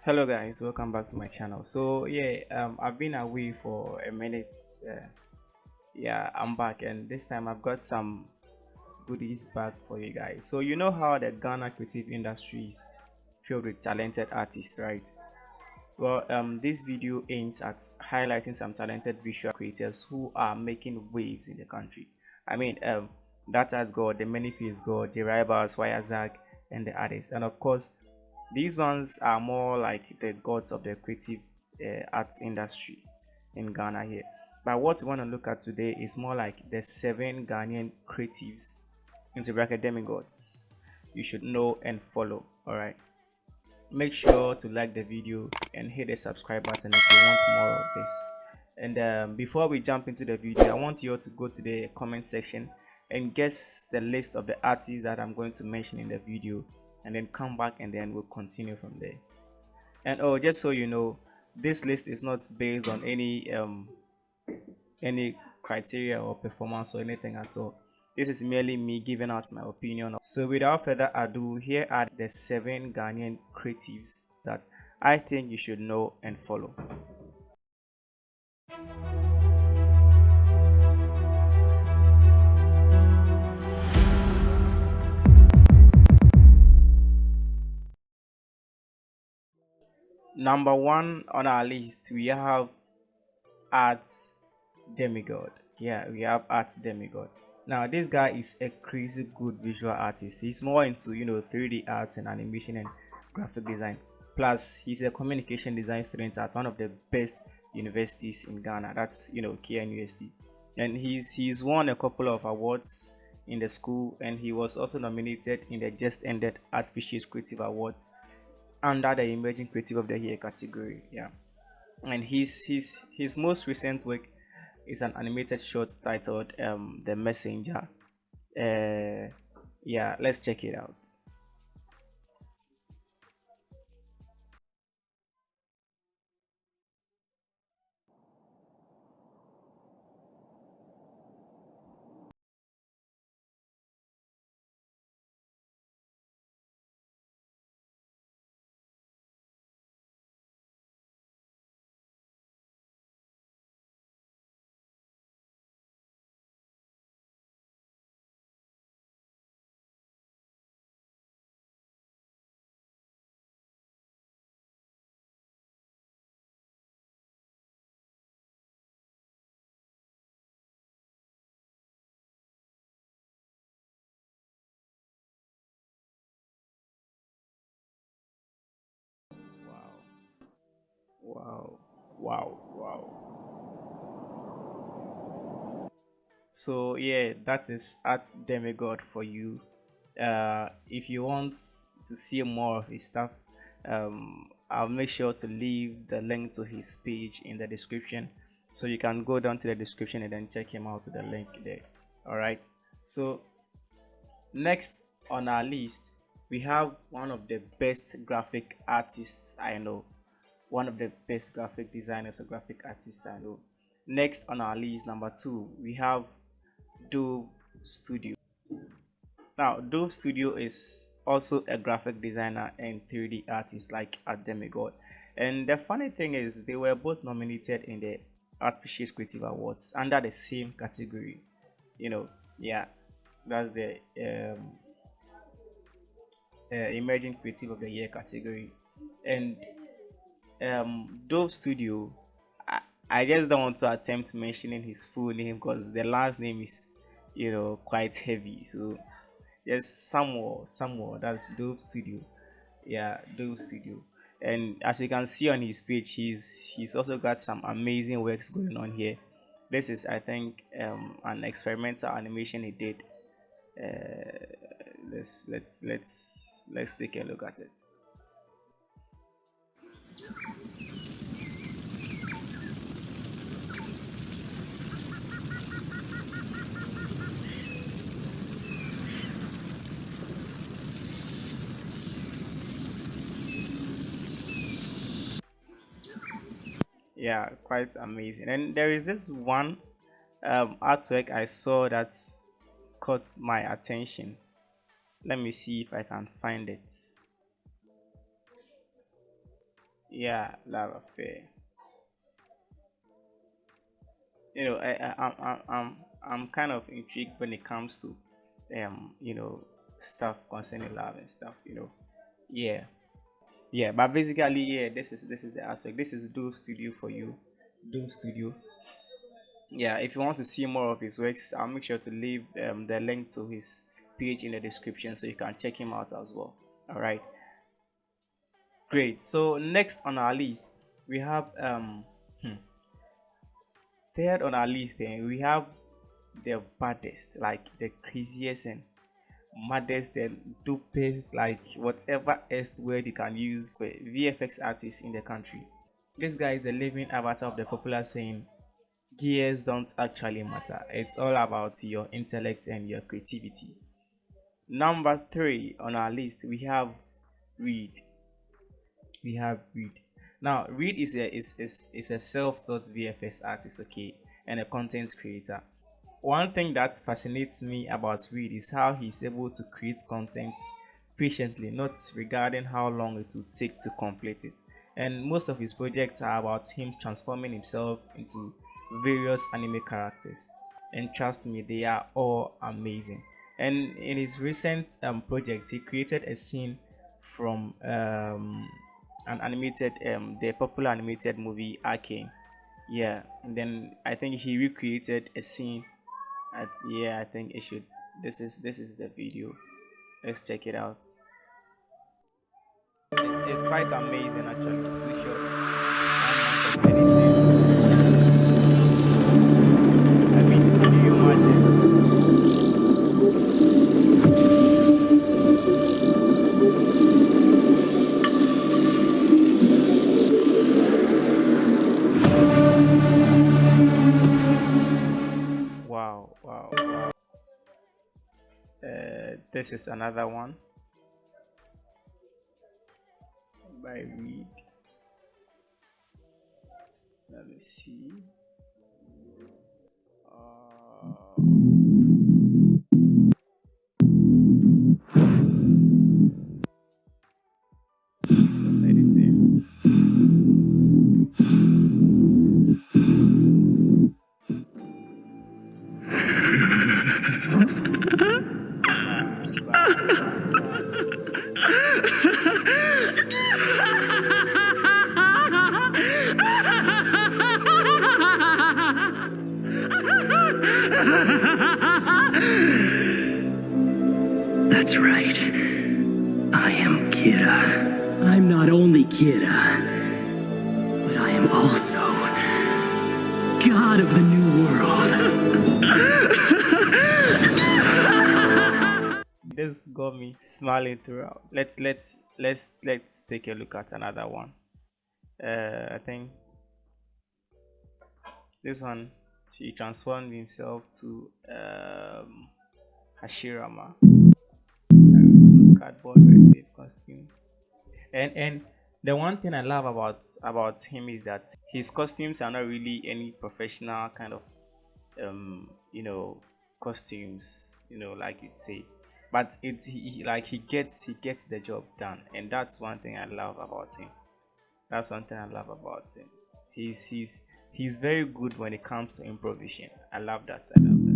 Hello guys, welcome back to my channel. I've been away for a minute. I'm back, and this time I've got some goodies back for you guys. So you know how the Ghana creative industry is filled with talented artists, right? This video aims at highlighting some talented visual creators who are making waves in the country. I mean, that has got the many face god, the rivals, Zag, and the others, and of course these ones are more like the gods of the creative arts industry in Ghana here. But what we want to look at today is more like the 7 Ghanaian creatives into bracket demigods you should know and follow. All right. Make sure to like the video and hit the subscribe button if you want more of this. And before we jump into the video, I want you all to go to the comment section and guess the list of the artists that I'm going to mention in the video, and then come back and then we'll continue from there. And oh, just so you know, this list is not based on any criteria or performance or anything at all. This is merely me giving out my opinion. So without further ado, here are the 7 Ghanaian creatives that I think you should know and follow. Number 1 on our list, we have Art Demigod. Yeah, we have Art Demigod. Now this guy is a crazy good visual artist. He's more into 3D arts and animation and graphic design. Plus he's a communication design student at one of the best universities in Ghana. That's KNUST. And he's won a couple of awards in the school, and he was also nominated in the just ended Artificial Creative Awards under the Emerging Creative of the Year category. Yeah. And his most recent work is an animated short titled The Messenger. Yeah, let's check it out. Wow. Wow. Wow. So yeah, that is Art Demigod for you. If you want to see more of his stuff, I'll make sure to leave the link to his page in the description, so you can go down to the description and then check him out to the link there. All right. So next on our list, we have one of the best graphic artists I know, one of the best graphic designers or graphic artists I know. Next on our list, number 2, we have Dove Studio. Now, Dove Studio is also a graphic designer and 3D artist like at Demigod. And the funny thing is, they were both nominated in the Artificial Creative Awards under the same category. Yeah, that's the Emerging Creative of the Year category. And Dove Studio, I just don't want to attempt mentioning his full name because the last name is quite heavy. So just somewhere that's Dove Studio. Yeah, Dove Studio. And as you can see on his page, he's also got some amazing works going on here. This is, I think, an experimental animation he did. Let's take a look at it. Yeah, quite amazing. And there is this one artwork I saw that caught my attention. Let me see if I can find it. Yeah, love affair. I'm kind of intrigued when it comes to stuff concerning love and stuff. Yeah, yeah. But basically, yeah, this is the artwork. This is Dove Studio for you, Dove Studio. Yeah, if you want to see more of his works, I'll make sure to leave the link to his page in the description so you can check him out as well. All right, great. So next on our list, we have hmm, third on our list. We have the baddest, like the craziest and maddest and dopest, like whatever S word you can use, VFX artist in the country. This guy is the living avatar of the popular saying, gears don't actually matter. It's all about your intellect and your creativity. Number three on our list, we have Reed. We have Reed. Now, Reed is a self-taught VFX artist, okay, and a content creator. One thing that fascinates me about Reed is how he's able to create content patiently, not regarding how long it will take to complete it. And most of his projects are about him transforming himself into various anime characters. And trust me, they are all amazing. And in his recent project, he created a scene from the popular animated movie Arcane. Yeah, and then I think he recreated a scene. Yeah, I think it should. This is the video. Let's check it out. It's quite amazing actually. Two shots, 1 month of editing. I mean, can you imagine? Wow, wow, wow. This is another one by Reed. Let me see. Two weeks of editing. Bad, bad, bad, bad. That's right. I am Kira. I'm not only Kira, but I am also God of the New World. This got me smiling throughout. Let's take a look at another one. I think this one, she transformed himself to Hashirama, to cardboard red tape costume. And the one thing I love about him is that his costumes are not really any professional kind of um you know costumes, like you'd say, but like he gets the job done, and that's one thing I love about him. That's one thing I love about him. He's very good when it comes to improvisation. I love that. I love that.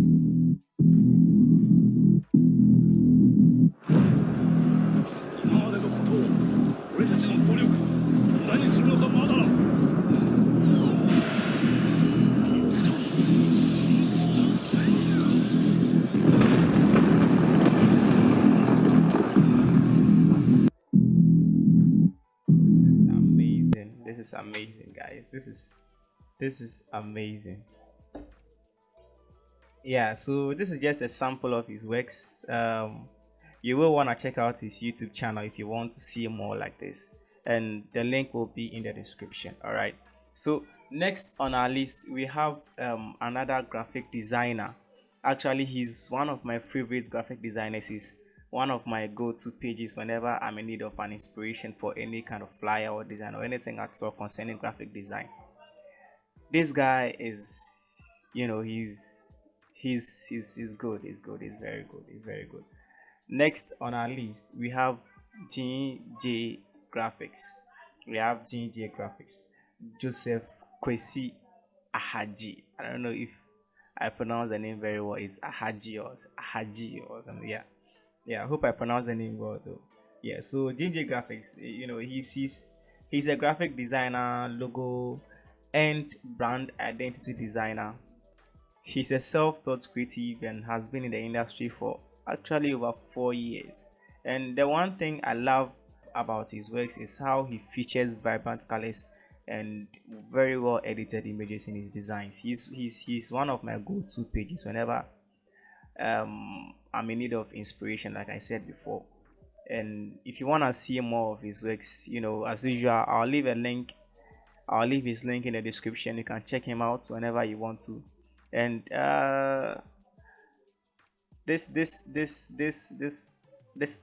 This is amazing. This is amazing, guys. This is amazing. Yeah, so this is just a sample of his works. You will want to check out his YouTube channel if you want to see more like this, and the link will be in the description. All right. So next on our list we have another graphic designer. Actually, he's one of my favorite graphic designers. He's one of my go-to pages whenever I'm in need of an inspiration for any kind of flyer or design or anything at all concerning graphic design. This guy is, he's good. He's good. He's very good. He's very good. Next on our list we have GJ Graphics. We have GJ Graphics, Joseph Kwesi Ahaji. I don't know if I pronounce the name very well. It's Ahaji or something. Yeah, yeah. I hope I pronounce the name well though. Yeah. So GJ Graphics, he's a graphic designer, logo, and brand identity designer. He's a self-taught creative and has been in the industry for actually over 4 years. And the one thing I love about his works is how he features vibrant colors and very well edited images in his designs. He's one of my go-to pages whenever I'm in need of inspiration, like I said before. And if you want to see more of his works, as usual, I'll leave his link in the description. You can check him out whenever you want to. And this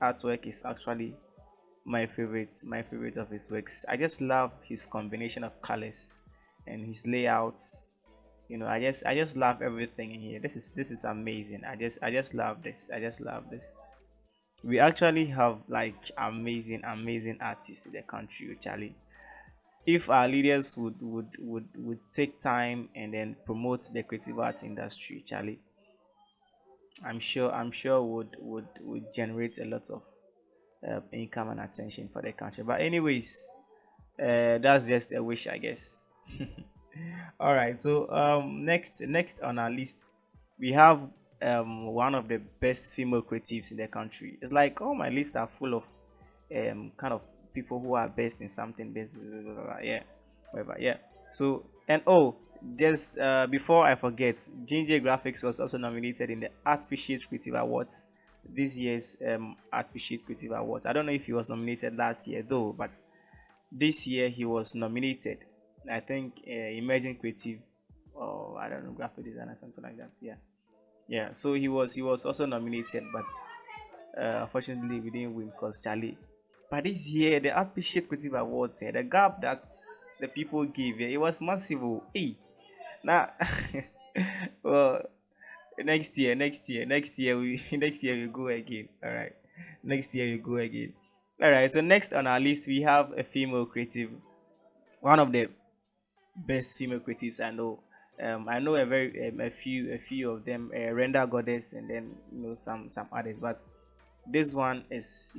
artwork is actually my favorite of his works. I just love his combination of colors and his layouts. I just love everything in here. This is amazing. I just love this. I just love this. We actually have like amazing artists in the country, Charlie. If our leaders would take time and then promote the creative arts industry, Charlie, I'm sure would generate a lot of income and attention for the country. But anyways, that's just a wish, I guess. All right. So next on our list, we have one of the best female creatives in the country. It's like all my lists are full of kind of people who are best in something, best, blah, blah, blah, blah, yeah, whatever, yeah. So and just before I forget, Ginger Graphics was also nominated in the Artficient Creative Awards, this year's Artficient Creative Awards. I don't know if he was nominated last year though, but this year he was nominated. I think emerging creative, or I don't know, graphic designer, something like that. Yeah, yeah. So he was also nominated, but unfortunately we didn't win because Charlie. But this year the Artficient Creative Awards, the gap that the people gave, it was massive. Oh. Hey, now, well, next year we next year we go again. All right, next year we go again. All right. So next on our list we have a female creative, one of the best female creatives I know. I know a few of them, Render Goddess, and then some others, but this one is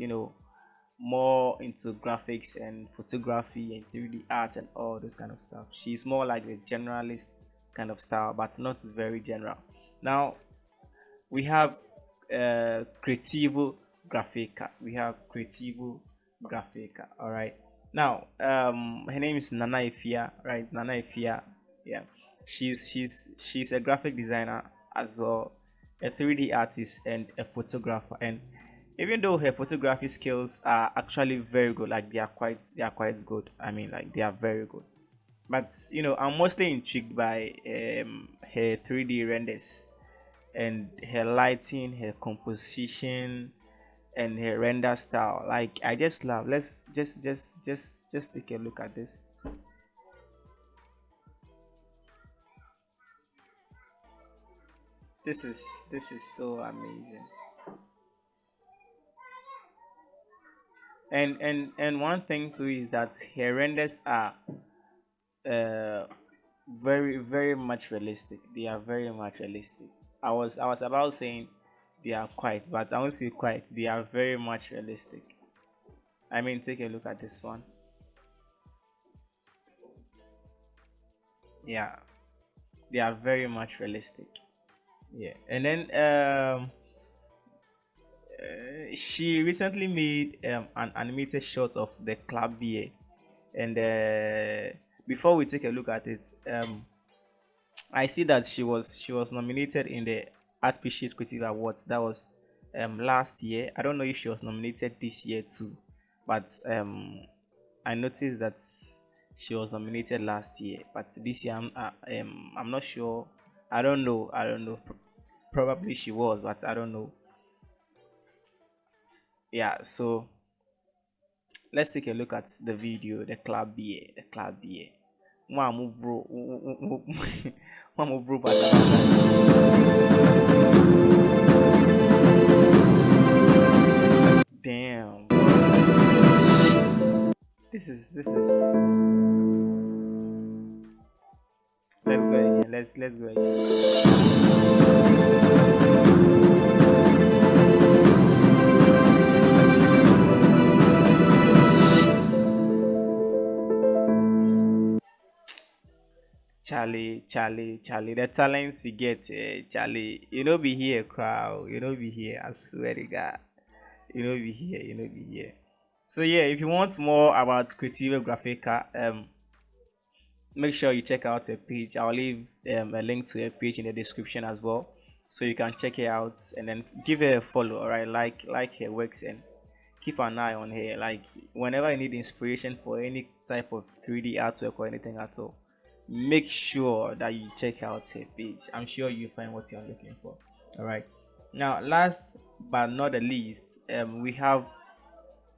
more into graphics and photography and 3D art and all this kind of stuff. She's more like a generalist kind of style, but not very general. Now we have Creativo Graphica. We have Creativo Graphica. All right. Now her name is Nana Ifia, right? Nana Ifia. Yeah. She's a graphic designer as well, a 3D artist and a photographer. And even though her photography skills are actually very good, like they are quite good. I mean, like they are very good. But I'm mostly intrigued by her 3D renders and her lighting, her composition, and her render style. Like I just love. Let's just take a look at this. This is so amazing. And one thing too is that her renders are uh very much realistic. They are very much realistic. I was about saying they are quite, but I won't say quite. They are very much realistic. I mean, take a look at this one. Yeah, they are very much realistic. Yeah, and then she recently made an animated shot of the club beer, and before we take a look at it, I see that she was nominated in the Artficient Creative Awards. That was last year. I don't know if she was nominated this year too, but I noticed that she was nominated last year, but this year I'm not sure. I don't know. I don't know. Probably she was, but I don't know. Yeah. So let's take a look at the video. The club beer. The club beer. Mwamu bro. Mwamu bro. Damn. This is. Let's go again. Let's go again. Charlie. The talents we get, Charlie. You know, be here, crowd. You know, be here. I swear to God. You know, be here. You know, be here. So yeah, if you want more about Creative Graphica, make sure you check out her page. I'll leave a link to her page in the description as well, so you can check it out and then give her a follow. All right, like her works and keep an eye on her. Like whenever you need inspiration for any type of 3D artwork or anything at all, make sure that you check out her page. I'm sure you find what you're looking for. All right. Now, last but not the least, we have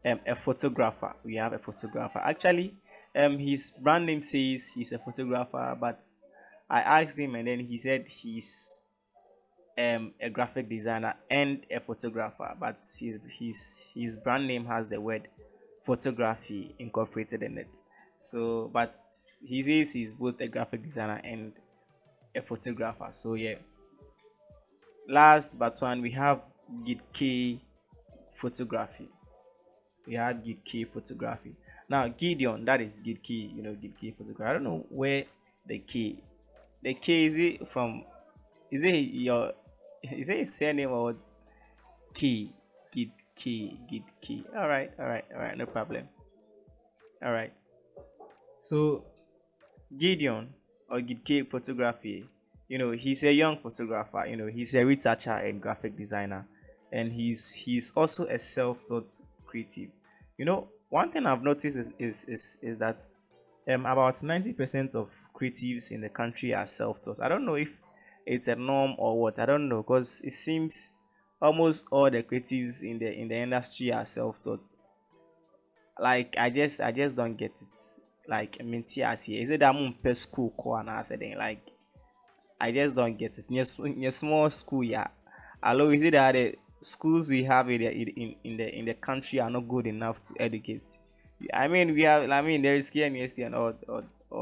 a photographer. We have a photographer. Actually, his brand name says he's a photographer, but I asked him and then he said he's a graphic designer and a photographer, but his brand name has the word photography incorporated in it. So, but he says he's both a graphic designer and a photographer. So yeah. Last but one, we have Gideon Key Photography. We have Gideon Key Photography. Now Gideon, that is Gideon Key. You know, Gideon Key Photography. I don't know where the K is it from? Is it your? Is it his surname or what? Key? Gideon Key. All right. No problem. All right. So Gideon or Gideon Key Photography, you know, he's a young photographer. You know, he's a researcher and graphic designer, and he's also a self-taught creative. You know, one thing I've noticed is that about 90% of creatives in the country are self-taught. I don't know if it's a norm or what. I don't know, because it seems almost all the creatives in the industry are self-taught. Like I just don't get it. Like I mean, see, is it that I'm per school core and I said like I just don't get it. In a small school, yeah. Although is it that the schools we have in the country are not good enough to educate? I mean, we have. I mean, there is KNST and all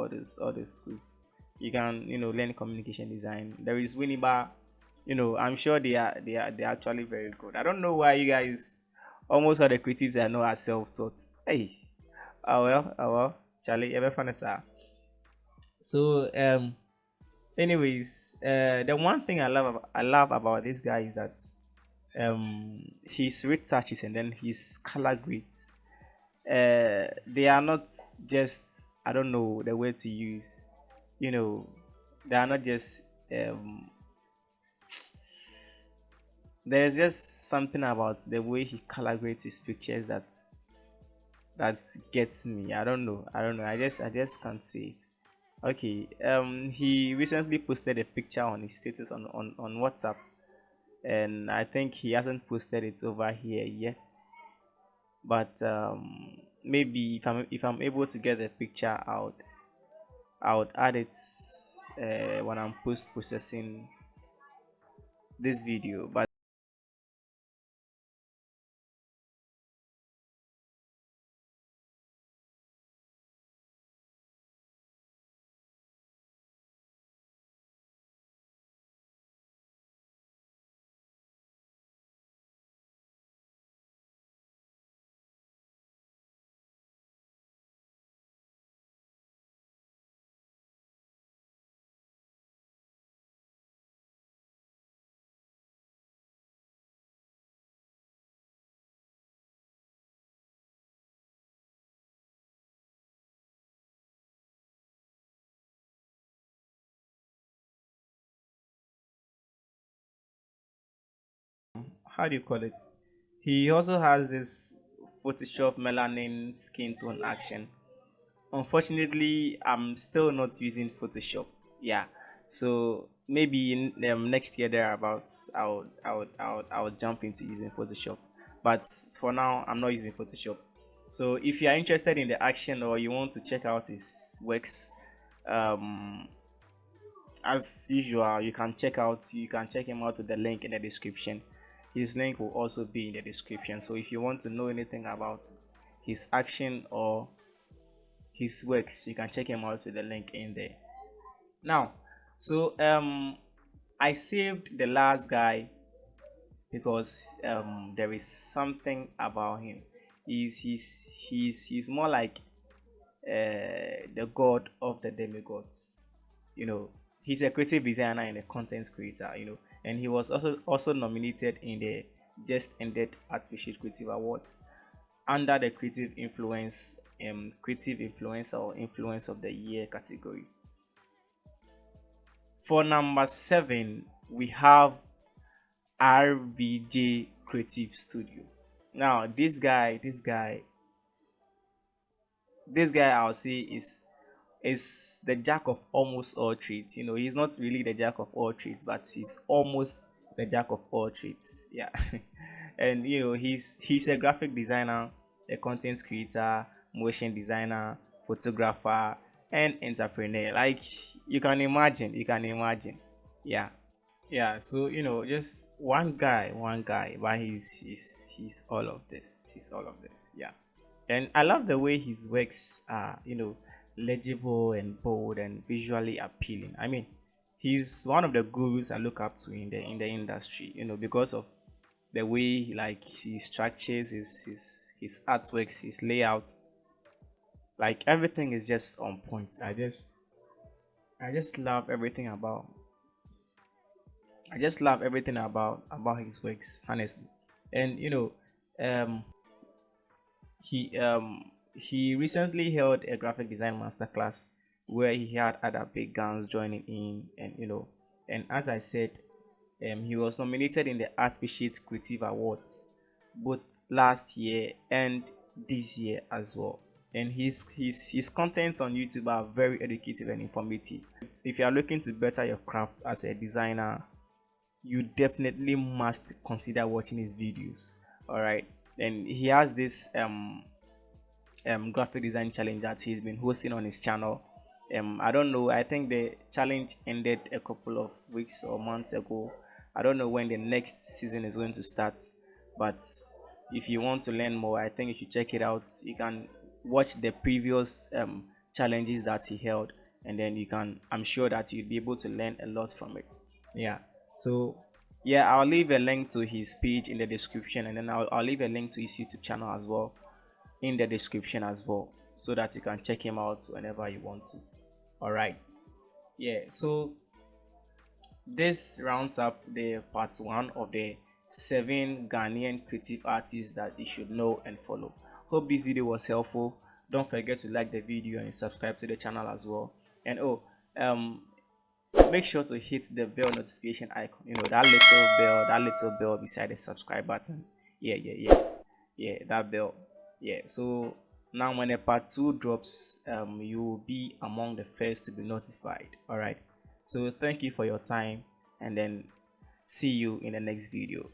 these schools. You can learn communication design. There is Winiba. I'm sure they're actually very good. I don't know why you guys almost all the creatives I know are self-taught. Hey, oh well, Charlie, ever fun sir. So anyways, the one thing I love about this guy is that his researches and then his color grades, they are not just, I don't know the word to use, you know they are not just um there's just something about the way he color grades his pictures that gets me. I don't know, I just can't say it. Okay, he recently posted a picture on his status on WhatsApp, and I think he hasn't posted it over here yet. But maybe if I'm able to get the picture out, I would add it when I'm post processing this video. But how do you call it? He also has this Photoshop melanin skin tone action. Unfortunately, I'm still not using Photoshop. Yeah, so maybe in next year thereabouts, I would jump into using Photoshop. But for now, I'm not using Photoshop. So if you are interested in the action or you want to check out his works, um, as usual, you can check him out with the link in the description. His link will also be in the description. So if you want to know anything about his action or his works. You can check him out with the link in there. Now, so I saved the last guy because there is something about him. He's more like the god of the demigods. You know, he's a creative designer and a content creator. You know, and he was also nominated in the just ended Artificial Creative Awards under the creative influencer or influence of the year category. For number 7, we have RBJ Creative Studio. Now, this guy, I'll say is the jack of almost all trades. You know, he's not really the jack of all trades, but he's almost the jack of all trades. Yeah, and you know, he's a graphic designer, a content creator, motion designer, photographer, and entrepreneur. Like you can imagine. Yeah, yeah. So you know, just one guy, but he's all of this. He's all of this. Yeah. And I love the way his works are, you know, legible and bold and visually appealing. I mean, he's one of the gurus I look up to in the industry, you know, because of the way like he structures his artworks, his layout, like everything is just on point. I just love everything about I just love everything about his works, honestly. And you know, um he recently held a graphic design masterclass where he had other big guns joining in, and you know, and as I said, he was nominated in the Artificial Creative Awards both last year and this year as well. And his contents on YouTube are very educative and informative. If you are looking to better your craft as a designer, you definitely must consider watching his videos. All right, and he has this graphic design challenge that he's been hosting on his channel. I don't know, I think the challenge ended a couple of weeks or months ago. I don't know when the next season is going to start, but if you want to learn more, I think you should check it out. You can watch the previous challenges that he held, and then I'm sure that you'll be able to learn a lot from it. Yeah, so yeah, I'll leave a link to his page in the description, and then I'll leave a link to his YouTube channel as well in the description as well, so that you can check him out whenever you want to. All right, yeah, so this rounds up the part 1 of the 7 Ghanaian creative artists that you should know and follow. Hope this video was helpful. Don't forget to like the video and subscribe to the channel as well. And um make sure to hit the bell notification icon, you know, that little bell beside the subscribe button. Yeah, that bell. Yeah, so now when the part 2 drops, you will be among the first to be notified. All right, so thank you for your time, and then see you in the next video.